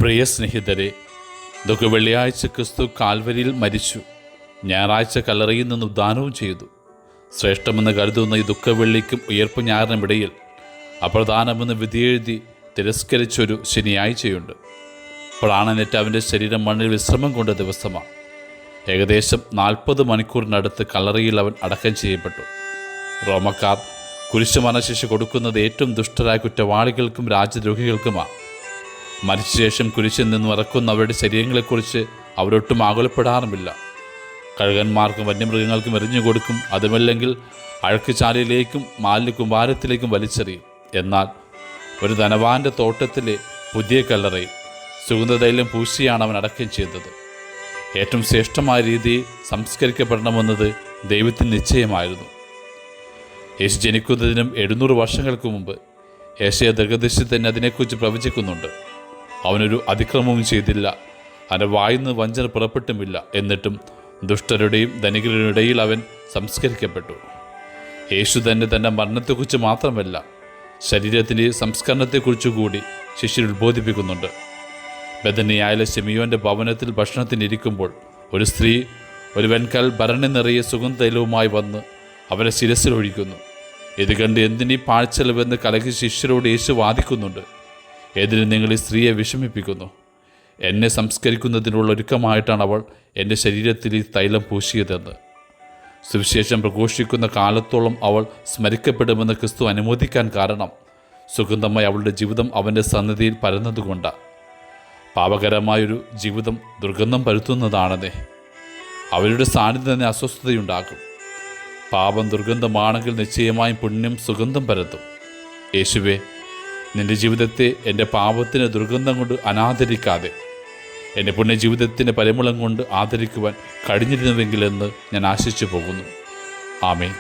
പ്രിയ സ്നേഹിതരെ, വെള്ളിയാഴ്ച ക്രിസ്തു കാൽവരിയിൽ മരിച്ചു. ഞായറാഴ്ച കല്ലറയിൽ നിന്ന് ഉദ്ധാനവും ചെയ്തു. ശ്രേഷ്ഠമെന്ന് കരുതുന്ന ഈ ദുഃഖവെള്ളിക്കും ഉയർപ്പ് ഞായറിനുമിടയിൽ അപ്രധാനമെന്ന് വിധിയെഴുതി തിരസ്കരിച്ചൊരു ശനിയാഴ്ചയുണ്ട്. പ്രാണനേറ്റ് അവൻ്റെ ശരീരം മണ്ണിൽ വിശ്രമം കൊണ്ട ദിവസമാണ്. ഏകദേശം 40 മണിക്കൂറിനടുത്ത് കല്ലറയിൽ അവൻ അടക്കം ചെയ്യപ്പെട്ടു. റോമക്കാർ കുരിശുമരണശിക്ഷ കൊടുക്കുന്നത് ഏറ്റവും ദുഷ്ടരായ കുറ്റവാളികൾക്കും രാജ്യദ്രോഹികൾക്കുമാണ്. മരിച്ച ശേഷം കുരിശിൽ നിന്ന് ഇറക്കുന്ന അവരുടെ ശരീരങ്ങളെക്കുറിച്ച് അവരൊട്ടും ആകുലപ്പെടാറുമില്ല. കഴുകന്മാർക്കും വന്യമൃഗങ്ങൾക്കും എറിഞ്ഞു കൊടുക്കും, അതുമല്ലെങ്കിൽ അഴുക്കുചാലിലേക്കും മാലിന്യകുമ്പാരത്തിലേക്കും വലിച്ചെറിയും. എന്നാൽ ഒരു ധനവാന്റെ തോട്ടത്തിലെ പുതിയ കല്ലറയിൽ സുഗന്ധതൈലം പൂശിയാണ് അവൻ അടക്കം ചെയ്തത്. ഏറ്റവും ശ്രേഷ്ഠമായ രീതിയിൽ സംസ്കരിക്കപ്പെടണമെന്നത് ദൈവത്തിന് നിശ്ചയമായിരുന്നു. യേശു ജനിക്കുന്നതിനും 700 വർഷങ്ങൾക്ക് മുമ്പ് യേശയ്യാ ദീർഘദർശി തന്നെ അതിനെക്കുറിച്ച് പ്രവചിക്കുന്നുണ്ട്. അവനൊരു അതിക്രമവും ചെയ്തില്ല, അവൻ്റെ വായിന്ന് വഞ്ചന പുറപ്പെട്ടുമില്ല. എന്നിട്ടും ദുഷ്ടരുടെയും ധനികരുടെയും ഇടയിൽ അവൻ സംസ്കരിക്കപ്പെട്ടു. യേശു തന്നെ തൻ്റെ മരണത്തെക്കുറിച്ച് മാത്രമല്ല, ശരീരത്തിൻ്റെ സംസ്കരണത്തെക്കുറിച്ച് കൂടി ശിഷ്യർ ഉത്ബോധിപ്പിക്കുന്നുണ്ട്. ബെഥനിയായിലെ ശിമിയോൻ്റെ ഭവനത്തിൽ ഭക്ഷണത്തിനിരിക്കുമ്പോൾ ഒരു സ്ത്രീ ഒരു വെൺകൽ ഭരണി നിറയെ സുഗന്ധതൈലവുമായി വന്ന് അവരെ ശിരസിലൊഴിക്കുന്നു. ഇത് കണ്ട് എന്തിനീ പാഴ്ചെലവെന്ന് കലഹി ശിഷ്യരോട് യേശു വാദിക്കുന്നുണ്ട്. ഏതിന് നിങ്ങൾ ഈ സ്ത്രീയെ വിഷമിപ്പിക്കുന്നു? എന്നെ സംസ്കരിക്കുന്നതിനുള്ള ഒരുക്കമായിട്ടാണ് അവൾ എൻ്റെ ശരീരത്തിൽ ഈ തൈലം പൂശിയതെന്ന്. സുവിശേഷം പ്രഘോഷിക്കുന്ന കാലത്തോളം അവൾ സ്മരിക്കപ്പെടുമെന്ന് ക്രിസ്തു അനുമോദിക്കാൻ കാരണം സുഗന്ധമായി അവളുടെ ജീവിതം അവൻ്റെ സന്നിധിയിൽ പരന്നതുകൊണ്ടാണ്. പാപകരമായൊരു ജീവിതം ദുർഗന്ധം പരത്തുന്നതാണെന്നേ. അവരുടെ സാന്നിധ്യം തന്നെ അസ്വസ്ഥതയുണ്ടാകും. പാപം ദുർഗന്ധമാണെങ്കിൽ നിശ്ചയമായും പുണ്യം സുഗന്ധം പരത്തും. യേശുവേ, നിൻ്റെ ജീവിതത്തെ എൻ്റെ പാപത്തിന് ദുർഗന്ധം കൊണ്ട് അനാദരിക്കാതെ എൻ്റെ പുണ്യജീവിതത്തിൻ്റെ പരിമളം കൊണ്ട് ആദരിക്കുവാൻ കഴിഞ്ഞിരുന്നുവെങ്കിലെന്ന് ഞാൻ ആശിച്ചു പോകുന്നു. ആമേൻ.